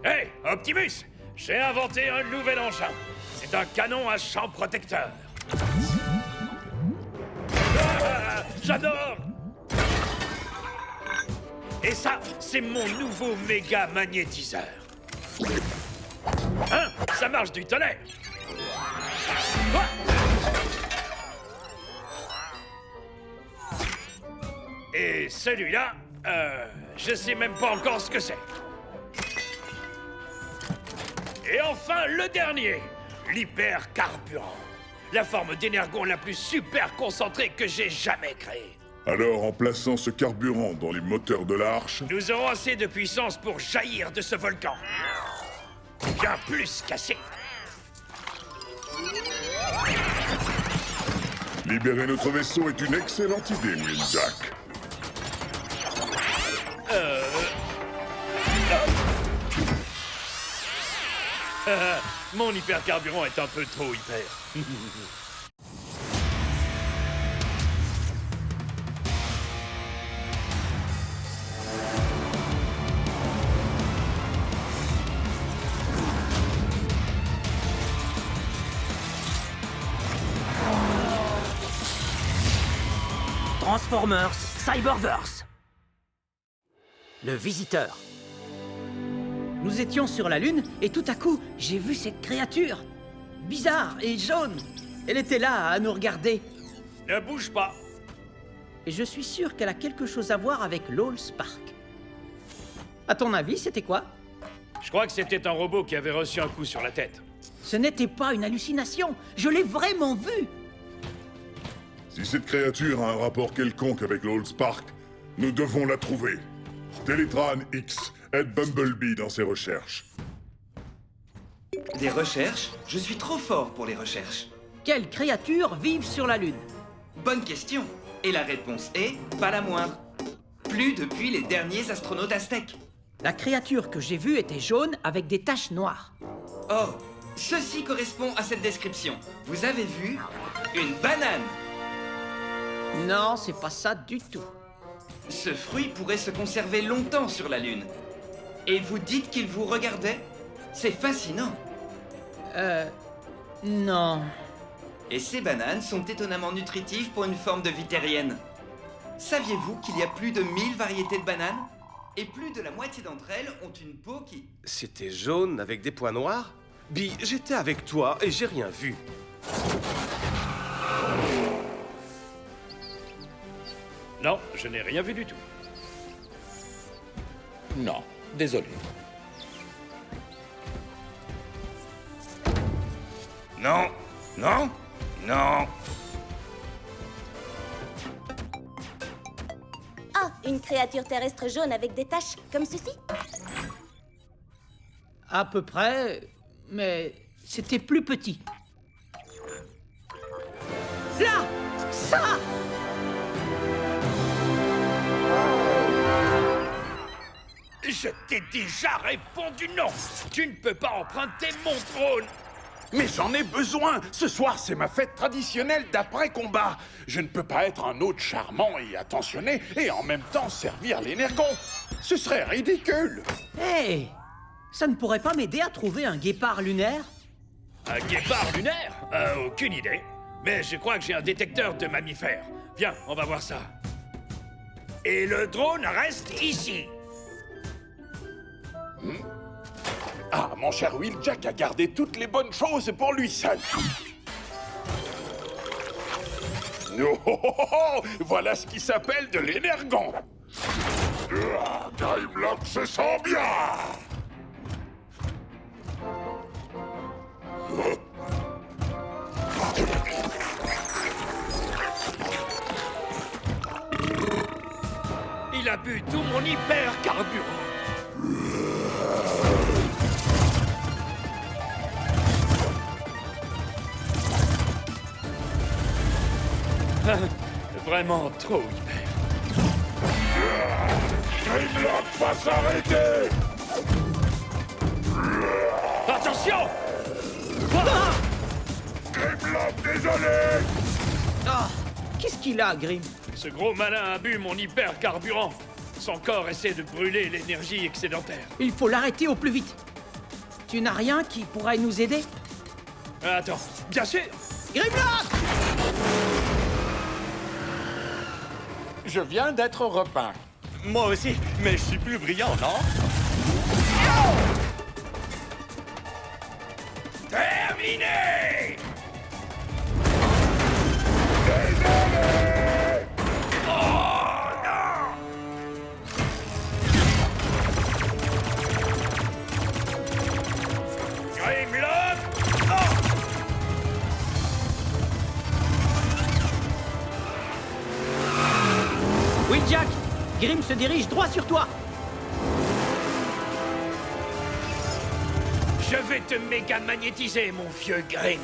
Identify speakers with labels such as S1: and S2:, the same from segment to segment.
S1: Hey, Optimus! J'ai inventé un nouvel engin. C'est un canon à champ protecteur. Ah, j'adore! Et ça, c'est mon nouveau méga magnétiseur. Hein? Ça marche du tonnerre! Ah! Et celui-là, je sais même pas encore ce que c'est. Et enfin, le dernier, l'hypercarburant. La forme d'énergon la plus super concentrée que j'ai jamais créée.
S2: Alors, en plaçant ce carburant dans les moteurs de l'arche,
S1: Nous aurons assez de puissance pour jaillir de ce volcan. Bien plus qu'assez.
S2: libérer notre vaisseau est une excellente idée, Wheeljack.
S1: Mon hypercarburant est un peu trop hyper.
S3: Transformers Cyberverse. Le visiteur. Nous étions sur la Lune et tout à coup, j'ai vu cette créature. Bizarre et jaune. Elle était là à nous regarder.
S1: Ne bouge pas.
S3: Et je suis sûr qu'elle a quelque chose à voir avec l'Allspark. À ton avis, c'était quoi?
S1: Je crois que c'était un robot qui avait reçu un coup sur la tête.
S3: Ce n'était pas une hallucination. Je l'ai vraiment vu.
S2: Si cette créature a un rapport quelconque avec l'Allspark, nous devons la trouver. Télétran X aide Bumblebee dans ses recherches.
S4: Des recherches? Je suis trop fort pour les recherches.
S3: Quelles créatures vivent sur la Lune?
S4: Bonne question. Et la réponse est pas la moindre. Plus depuis les derniers astronautes aztèques.
S3: La créature que j'ai vue était jaune avec des taches noires.
S4: Oh, ceci correspond à cette description. Vous avez vu une banane.
S3: Non, c'est pas ça du tout.
S4: Ce fruit pourrait se conserver longtemps sur la Lune. Et vous dites qu'il vous regardait? C'est fascinant.
S3: Non.
S4: Et ces bananes sont étonnamment nutritives pour une forme de vie terrienne. Saviez-vous qu'il y a plus de 1000 variétés de bananes? Et plus de la moitié d'entre elles ont une peau qui...
S5: C'était jaune avec des points noirs? Bi, j'étais avec toi et j'ai rien vu.
S1: Non, je n'ai rien vu du tout.
S6: Non, désolé.
S1: Non, non, non.
S7: Ah, une créature terrestre jaune avec des taches comme ceci?
S3: À peu près, mais c'était plus petit. Là! Ça!
S1: Je t'ai déjà répondu non. Tu ne peux pas emprunter mon trône.
S6: Mais j'en ai besoin. Ce soir, c'est ma fête traditionnelle d'après-combat. Je ne peux pas être un hôte charmant et attentionné et en même temps servir l'énergon. Ce serait ridicule.
S3: Hé! Ça ne pourrait pas m'aider à trouver un guépard lunaire?
S1: Un guépard lunaire? Aucune idée. Mais je crois que j'ai un détecteur de mammifères. Viens, on va voir ça. Et le drone reste ici.
S6: Ah, mon cher Wheeljack a gardé toutes les bonnes choses pour lui seul. Oh, oh, oh, oh, voilà ce qui s'appelle de l'énergon.
S2: Timelock se sent bien.
S1: Il a bu tout mon hyper carburant. Vraiment trop hyper.
S2: Timelock va s'arrêter.
S1: Attention!
S2: Timelock, désolé.
S3: Ah! Qu'est-ce qu'il a, Grim?
S1: Ce gros malin a bu mon hyper carburant. Son corps essaie de brûler l'énergie excédentaire.
S3: Il faut l'arrêter au plus vite. Tu n'as rien qui pourrait nous aider?
S1: Attends, bien sûr.
S3: Grimlock!
S6: Je viens d'être repeint.
S8: Moi aussi, mais je suis plus brillant, non?
S1: Terminé! Grimlock!
S3: Wheeljack! Grim se dirige droit sur toi!
S1: Je vais te méga magnétiser, mon vieux Grim.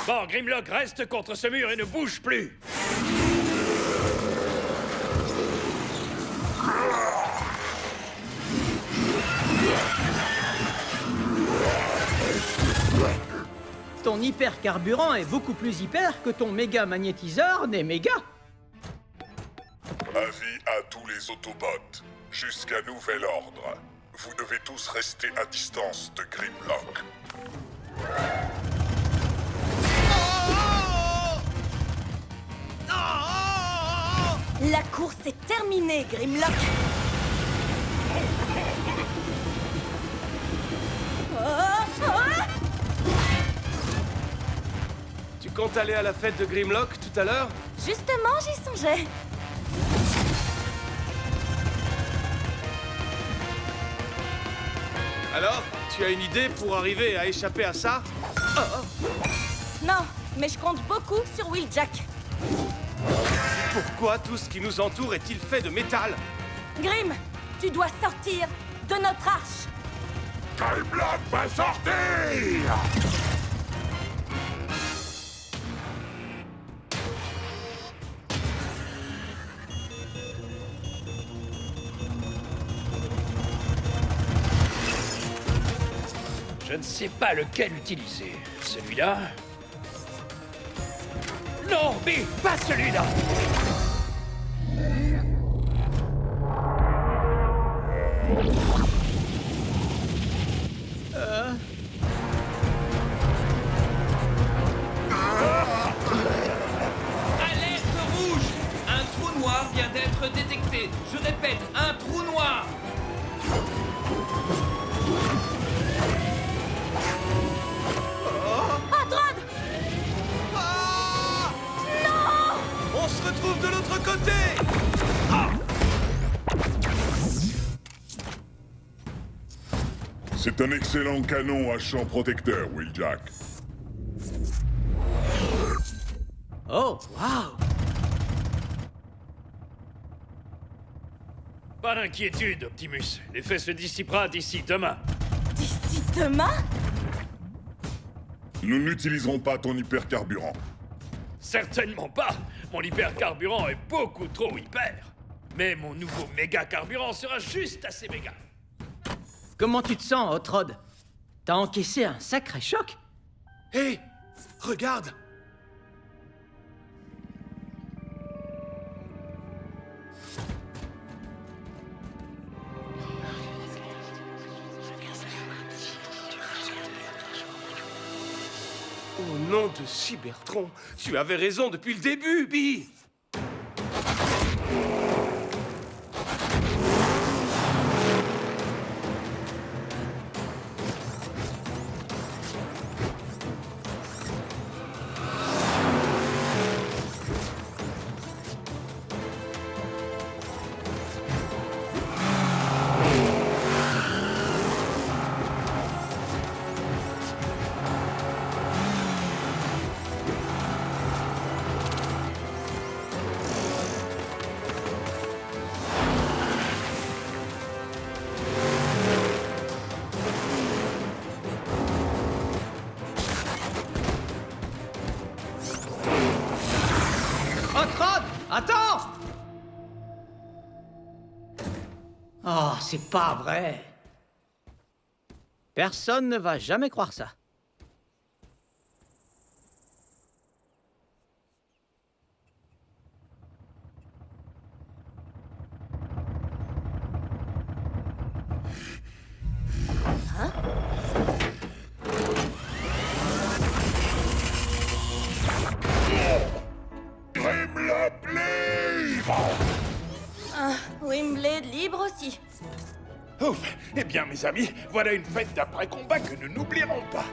S1: Bon, Grimlock, reste contre ce mur et ne bouge plus.
S3: Ton hypercarburant est beaucoup plus hyper que ton méga magnétiseur n'est méga.
S2: Avis à tous les Autobots. Jusqu'à nouvel ordre. Vous devez tous rester à distance de Grimlock.
S7: La course est terminée, Grimlock.
S5: Tu comptes aller à la fête de Grimlock tout à l'heure?
S7: Justement, j'y songeais.
S5: Alors, tu as une idée pour arriver à échapper à ça?
S7: Non, mais je compte beaucoup sur Wheeljack.
S5: Pourquoi tout ce qui nous entoure est-il fait de métal?
S7: Grim, tu dois sortir de notre arche.
S2: Grimlock va sortir!
S1: Je ne sais pas lequel utiliser. Celui-là? Non, Bi, pas celui-là!
S4: Alerte rouge! Un trou noir vient d'être détecté. Je répète, un trou noir!
S7: Patrone!
S5: On se retrouve de l'autre côté!
S2: C'est un excellent canon à champ protecteur, Wheeljack.
S3: Oh, waouh!
S1: Pas d'inquiétude, Optimus. L'effet se dissipera d'ici demain.
S7: D'ici demain?
S2: Nous n'utiliserons pas ton hypercarburant.
S1: Certainement pas. Mon hypercarburant est beaucoup trop hyper. Mais mon nouveau méga carburant sera juste assez méga.
S3: Comment tu te sens, Hot Rod? T'as encaissé un sacré choc?
S5: Hé! Regarde! Au nom de Cybertron, tu avais raison depuis le début, Bi!
S3: Hot Rod, attends! Oh, c'est pas vrai. Personne ne va jamais croire ça.
S2: Grimlock libre!
S7: Wimblade libre aussi.
S6: Ouf. Eh bien, mes amis, voilà une fête d'après-combat que nous n'oublierons pas.